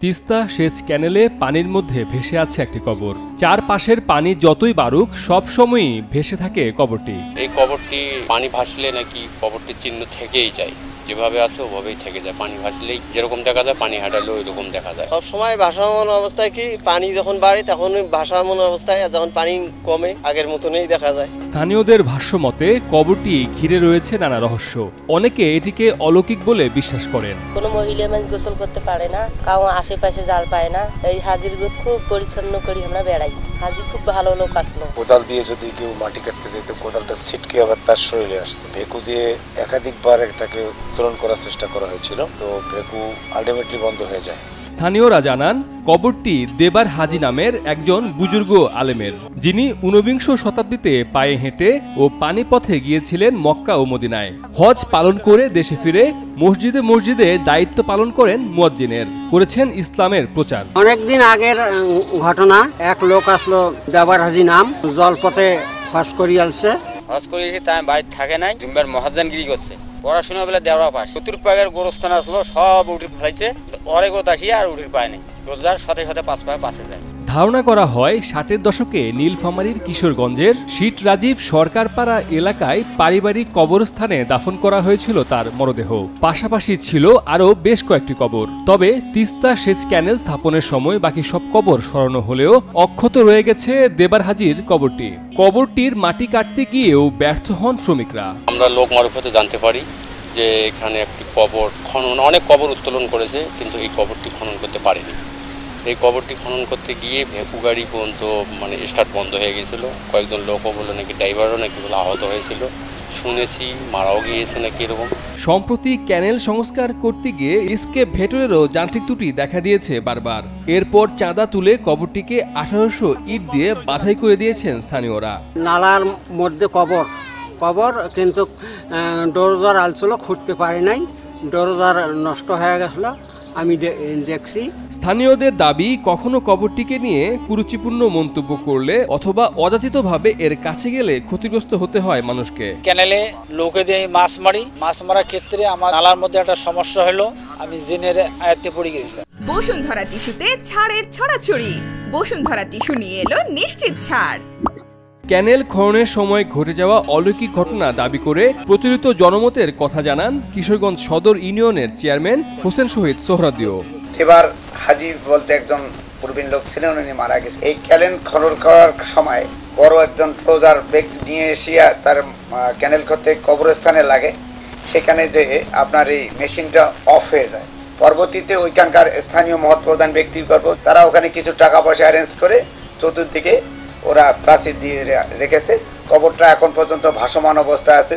তিস্তা সেচ ক্যানেলে পানির মধ্যে ভেসে আছে একটি কবর। চারপাশের পানি যতই বাড়ুক সবসময়ই ভেসে থাকে কবরটি। এই কবরটি পানি ভাসলে নাকি কবরটির চিহ্ন থেকেই যায়, যেভাবে আছে ওভাবেই থেকে যায়। পানি ভাসলেই যেরকম দেখা যায়, পানি হাঁটালেও এরকম দেখা যায়। সবসময় ভাসমান অবস্থায় কি পানি যখন বাড়ে তখন ভাসমান অবস্থায়, আর যখন পানি কমে আগের মতনই দেখা যায়। স্থানীয়দের ভাষ্য মতে কবরটি ঘিরে রয়েছে নানা রহস্য। অনেকে এটিকে অলৌকিক বলে বিশ্বাস করেন। কোনো মহিলা মানুষ গোসল করতে পারে না, কাউ আশেপাশে জাল পায় না। এই হাজির খুব পরিচ্ছন্ন করি আমরা বেড়াই। হাজির খুব ভালো লোক আসলো। কোদাল দিয়ে যদি কেউ মাটি কাটতে যেত, কোদালটা ছিটকে আবার তার শরীরে আসতো। ভেকু দিয়ে একাধিকবার এটাকে উত্তোলন করার চেষ্টা করা হয়েছিল, তো ভেকু আলটিমেটলি বন্ধ হয়ে যায়। স্থানীয়রা জানান কবরটি দেবার হাজি নামের একজন বুজুর্গ আলেমের, যিনি ঊনবিংশ শতাব্দীতে পায়ে হেঁটে ও পানিপথে গিয়েছিলেন মক্কা ও মদিনায়। হজ পালন করে দেশে ফিরে মসজিদে মসজিদে দায়িত্ব পালন করেন মুয়াজ্জিনের, করেছেন ইসলামের প্রচার। অনেকদিন আগের ঘটনা, এক লোক আসলো দেবার হাজি নাম, জলপথে হজ করিয়ে আসছে। হজ করে এসে তাই বাড়ি থাকে নাই, জুম্বার মহাজানগিরি করছে। পড়াশোনা বেলা দেওয়া পাস 70 পাগের গোরস্থান আসলো, সব উঠির ফেলাইছে। অনেক আসিয়া আর উঠির পায় নাই। রোজগার সাথে সাথে 5 পায়ে বাসে যায়। ধারণা করা হয় 60-এর দশকে নীলফামারীর কিশোরগঞ্জের শীত রাজীব সরকারপাড়া এলাকায় পারিবারিক কবরস্থানে দাফন করা হয়েছিল তার মরদেহ। পাশাপাশি ছিল আরও বেশ কয়েকটি কবর। তবে তিস্তা সেচ ক্যানেল স্থাপনের সময় বাকি সব কবর সরানো হলেও অক্ষত রয়ে গেছে দেবার হাজির কবরটি। কবরটির মাটি কাটতে গিয়েও ব্যর্থ হন শ্রমিকরা। আমরা লোক মারফতে জানতে পারি যে এখানে একটি কবর খনন, অনেক কবর উত্তোলন করেছে, কিন্তু এই কবরটি খনন করতে পারেনি। এই কবরটি খনন করতে গিয়ে ভেকু গাড়ি পর্যন্ত স্টার্ট বন্ধ হয়ে গিয়েছিল। কয়েকজন লোকও বলে নাকি ড্রাইভারও নাকি বলে আহত হয়েছিল, শুনেছি মারাও গিয়েছে নাকি এরকম। সম্প্রতি ক্যানেল সংস্কার করতে গিয়ে স্কেপ ভেটরেরও যান্ত্রিক ত্রুটি দেখা দিয়েছে বারবার। এরপর চাঁদা তুলে কবরটিকে 1800 ইট দিয়ে বাধাই করে দিয়েছেন স্থানীয়রা। নালার মধ্যে কবর কিন্তু ডোরজার আলছিল, খুঁড়তে পারে নাই, ডোরজার নষ্ট হয়ে গেছিল, আমি দেখছি। স্থানীয়দের দাবি, কখনো কবরটিকে নিয়ে কুরুচিপূর্ণ মন্তব্য করলে অথবা অযাচিতভাবে এর কাছে গেলে ক্ষতিগ্রস্ত হতে হয় মানুষকে। ক্যানেলে লোকে দিয়ে মাছ মারার ক্ষেত্রে আমার নালার মধ্যে একটা সমস্যা হলো, আমি জেনের আয়ত্তে পড়ে গেছিলাম। বসুন্ধরা টিস্যুতে ছাড়ের ছড়াছড়ি। বসুন্ধরা টিস্যু নিয়ে এলো নিশ্চিত ছাড়। ক্যানেল খননের সময় ঘটে যাওয়া অলৌকিক ঘটনা দাবি করে প্রচলিত জনমতের কথা জানান কিশোরগঞ্জ সদর ইউনিয়নের চেয়ারম্যান হোসেন শহীদ সোহরাদিও। এবার হাজি বলতে একজন প্রবীণ লোক ছিলেন, উনি মারা গেছে। এই ক্যানেল খনন করার সময় বড় একজন ট্রোজার ব্যক্তি নিয়ে এসিয়া তার ক্যানেল করতে কবরস্থানে লাগে। সেখানে যে আপনার এই মেশিনটা অফ হয়ে যায়। পরবর্তীতে ওইখানকার স্থানীয় মহৎ প্রধান ব্যক্তিবর্গ তারা ওখানে কিছু টাকা পয়সা অ্যারেঞ্জ করে চতুর্দিকে ওরা প্রাচীর দিয়ে রেখেছে। কবরটা এখন পর্যন্ত ভাসমান অবস্থায় আছে।